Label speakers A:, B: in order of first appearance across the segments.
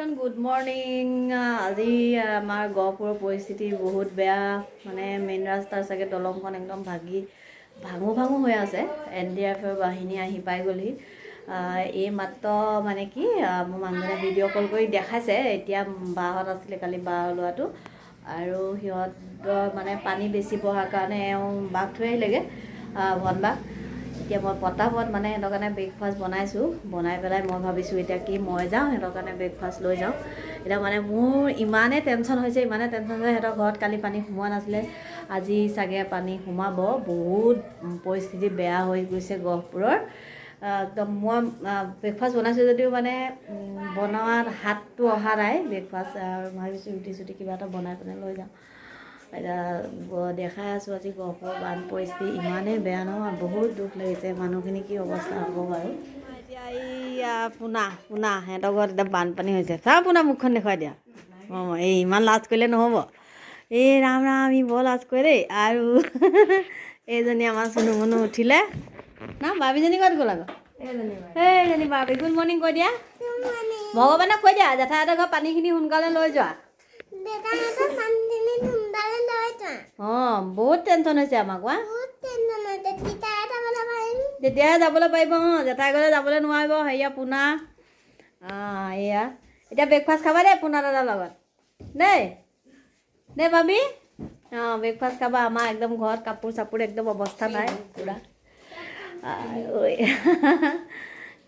A: Everyone good morning. আজি আমাৰ গহপুৰৰ পৰিস্থিতি বহুত বেয়া, মানে মেইন ৰাস্তাৰ চাগে দলংখন একদম ভাঙো হৈ আছে। NDRFৰ বাহিনী আহি পাই গ'লহি। এই মাত্ৰ মানে কি মোৰ মানুহজনে ভিডিঅ' কল কৰি দেখাইছে, এতিয়া বাহঁত আছিলে কালি বাহ লোৱাটো, আৰু সিহঁতৰ মানে পানী বেছি বহাৰ কাৰণে এওঁ বাঘ থৈ আহিলেগৈ ভনবাঘ। এতিয়া মই পটাপট মানে সিহঁতৰ কাৰণে ব্ৰেকফাষ্ট বনাইছোঁ, বনাই পেলাই মই ভাবিছোঁ এতিয়া কি মই যাওঁ সিহঁতৰ কাৰণে ব্ৰেকফাষ্ট লৈ যাওঁ। এতিয়া মানে মোৰ ইমানেই টেনশ্যন হৈছে সিহঁতৰ ঘৰত কালি পানী সোমোৱা নাছিলে, আজি চাগে পানী সোমাব। বহুত পৰিস্থিতি বেয়া হৈ গৈছে গহপুৰৰ। একদম মই ব্ৰেকফাষ্ট বনাইছোঁ যদিও মানে বনোৱাত হাতটো অহা নাই। ব্ৰেকফাষ্ট ভাবিছোঁ ৰুটি কিবা এটা বনাই পেলাই লৈ যাওঁ। এতিয়া দেখাই আছোঁ আজি গহপুৰৰ বান পৰিস্থিতি ইমানেই বেয়া নহয়, বহুত দুখ লাগিছে। মানুহখিনি কি অৱস্থা হ'ব বাৰু। এতিয়া এইয়া পোনা সিহঁতৰ ঘৰত এতিয়া বানপানী হৈছে। চা পোনা মুখখন দেখুৱাই দিয়া। এই ইমান লাজ কৰিলে নহ'ব। এই ৰাম ই বৰ লাজ কৰে দেই। আৰু এইজনী আমাৰ চুনু মুনু উঠিলে না, বাবিজনী ক'ত গ'ল আকৌ? এইজনী বাবি। গুড মৰ্ণিং কৈ দিয়া, ভগৱানক কৈ দিয়া জেঠাইহঁতৰ ঘৰ পানীখিনি সোনকালে লৈ যোৱা। বহুত টেনশ্যন হৈছে আমাক। তেতিয়াহে যাবলৈ পাৰিব। জেঠাই ঘৰলৈ যাবলৈ নোৱাৰিব। সেয়া পোনা এয়া এতিয়া ব্ৰেকফাষ্ট খাবা দেই পোনা দাদাৰ লগত দেই ভাবি। ব্ৰেকফাষ্ট খাবা। আমাৰ একদম ঘৰত কাপোৰ চাপোৰ একদম অৱস্থা নাই পূৰা।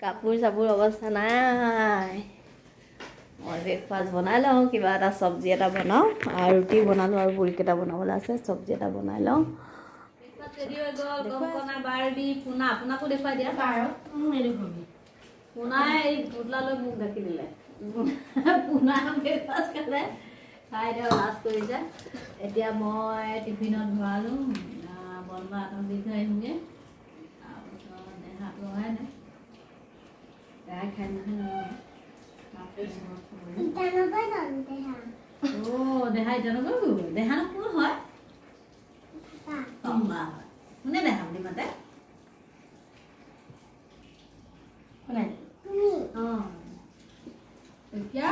A: কাপোৰ চাপোৰ অৱস্থা নাই। মই ব্ৰেকফাষ্ট বনাই লওঁ, কিবা এটা চব্জি এটা বনাওঁ, আৰু ৰুটি বনালোঁ আৰু বুৰিকেইটা বনাবলৈ আছে, চব্জি এটা বনাই লওঁ। ব্ৰেকফাষ্ট ৰেডি হৈ গ'ল। কংকনা বাৰ্বি পোনাকো দেখুৱাই দিয়া। পোনাই এই পুতলা লৈ মোক ঢাকি দিলে। পোনা ব্ৰেকফাষ্ট খালে, খাই এতিয়া লাজ কৰিছে। এতিয়া মই টিফিনত ভৰালোঁ, বনবা আঁতক দি থৈ আহিমগৈ। তাৰপিছত দেহাটো অহাই নাই, দেহাই খাই নহয়। দেহাই তেনেকৈ দেহানো কোন হয়? তম্বা হয়। কোনে দেহা বুলি মাতে? এতিয়া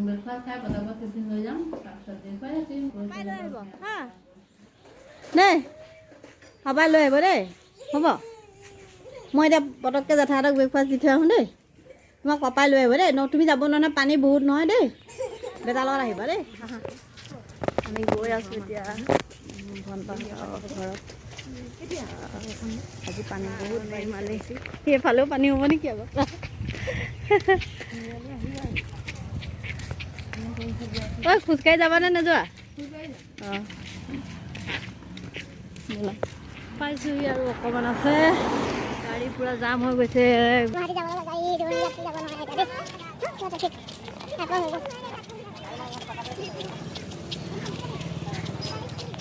A: ব্ৰেকফাষ্ট খাই পটাপট টিফিন লৈ যাম, তাৰপিছত দেখুৱাই থাকিম দেই। সবাই লৈ আহিব দেই, হ'ব? মই এতিয়া পটককৈ জেঠাইহঁতক ব্ৰেকফাষ্ট দি থৈ আহোঁ দেই। তোমাক পাপাই লৈ আহিব দেই। তুমি যাব নোৱাৰা, পানী বহুত নহয় দেই। বেটাৰ লগত আহিবা দেই। আমি গৈ আছোঁ এতিয়া ভণ্টাহঁতৰ ঘৰত। আজি পানী বহুত বাঢ়ি সেইফালেও পানী হ'ব নেকি আকৌ? খোজকাঢ়ি যাবানে নোযোৱা? পাইছোঁহি আৰু অকণমান আছে। গাড়ী পুৰা জাম হৈ গৈছে।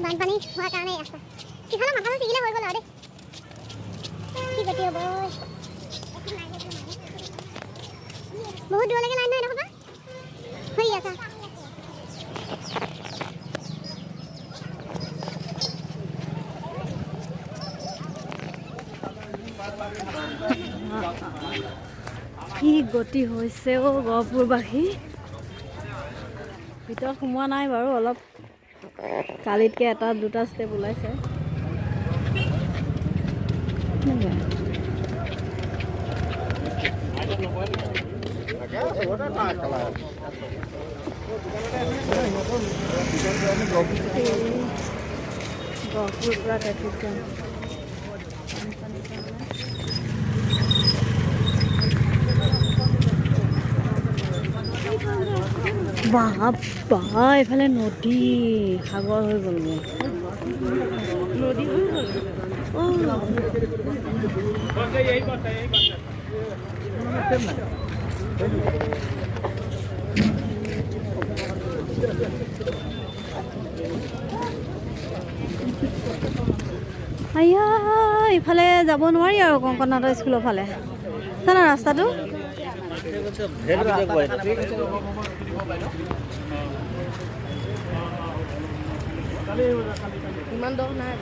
A: বানপানী হোৱাৰ কাৰণে ৰাস্তা সিফালে মাথাটো ছিগিলে হৈ গ'ল আৰু দেই। কি গতি হ'ব, বহুত দূৰলৈকে লাইন নাই দেখোন হৈ আছে। কি গতি হৈছে গহপুৰবাসী। ভিতৰত সোমোৱা নাই বাৰু, অলপ কালিতকৈ এটা দুটা ষ্টেপ ওলাইছে। গহপুৰ পুৰা ট্ৰেফিক জাম। এইফালে নদী সাগৰ হৈ গ'লগৈ। নদী হৈ গ'ল। ইফালে যাব নোৱাৰি আৰু কংকনাহঁতৰ স্কুলৰ ফালে জানা ৰাস্তাটো। ইমান দ নাই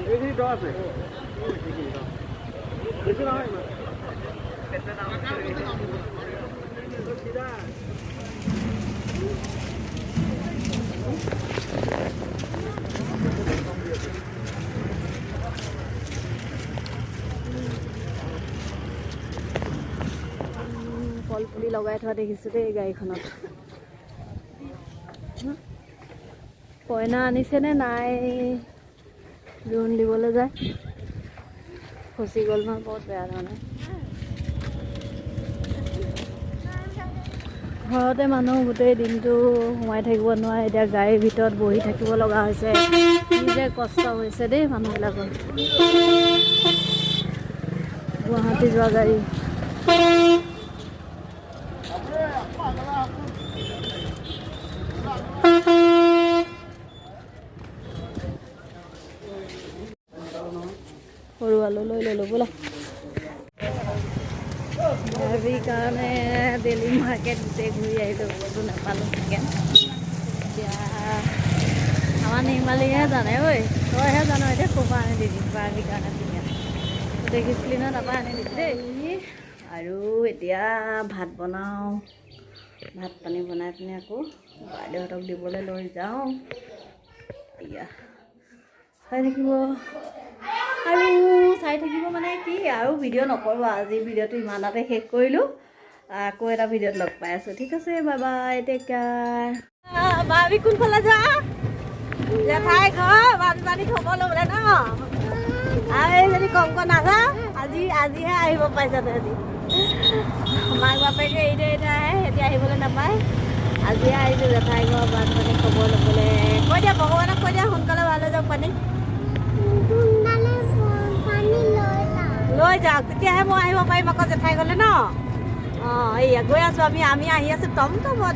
A: এইখিনি দ আছে। ফল পুলি লগাই থোৱা দেখিছোঁ দেই গাড়ীখনত। কইনা আনিছেনে নাই জোৰোণ দিবলৈ যায়, ফচি গ'ল নহয় বহুত বেয়া ধৰণে। ঘৰতে মানুহ গোটেই দিনটো সোমাই থাকিব নোৱাৰে, এতিয়া গাড়ীৰ ভিতৰত বহি থাকিব লগা হৈছে। কি যে কষ্ট হৈছে দেই মানুহবিলাকৰ। গুৱাহাটী যোৱা গাড়ী। সৰু আলু লৈ ল'লোঁ বোলা। হেৰিৰ কাৰণে ডেইলি মাৰ্কেট গোটেই ঘূৰি আহিলোঁ, বস্তু নাপালোঁ চিকেন। এতিয়া আমাৰ নিৰ্মালীহে জানে ঐ, তইহে জানো এতিয়া ক'ৰ পৰা আনি দিবি বাৰ্বিৰ কাৰণে চিকেন। দেখিছিলি নহয়, তাৰপৰা আনি দিবি দেই। আৰু এতিয়া ভাত বনাওঁ, ভাত পানী বনাই পিনি আকৌ বাইদেউহঁতক দিবলৈ লৈ যাওঁ। এতিয়া চাই থাকিব আৰু চাই থাকিব মানে কি আৰু ভিডিঅ' নকৰোঁ। আজি ভিডিঅ'টো ইমানতে শেষ কৰিলোঁ, আকৌ এটা ভিডিঅ'ত লগ পাই আছোঁ। ঠিক আছে, bye bye, take care. Barbie কোনফালে যোৱা? জেঠাই ঘৰ বানপানী খবৰ ল'বলৈ ন। আৰু যদি কম নাযা আজিহে আহিব পাইছা তই। আজি মাক বাপেকে এতিয়া আহে, এতিয়া আহিবলৈ নাপায়। আজিহে আহিছোঁ জেঠাই ঘৰ বানপানী খবৰ ল'বলৈ। কৈ দিয়া ভগৱানক, কৈ দিয়া সোনকালে ভাল হৈ যাওক পানী। লৈ যাওক, তেতিয়াহে মই আহিব পাৰিম আকৌ জেঠাই ঘৰলৈ ন। অঁ, এইয়া গৈ আছোঁ আমি আহি আছোঁ টমটমত।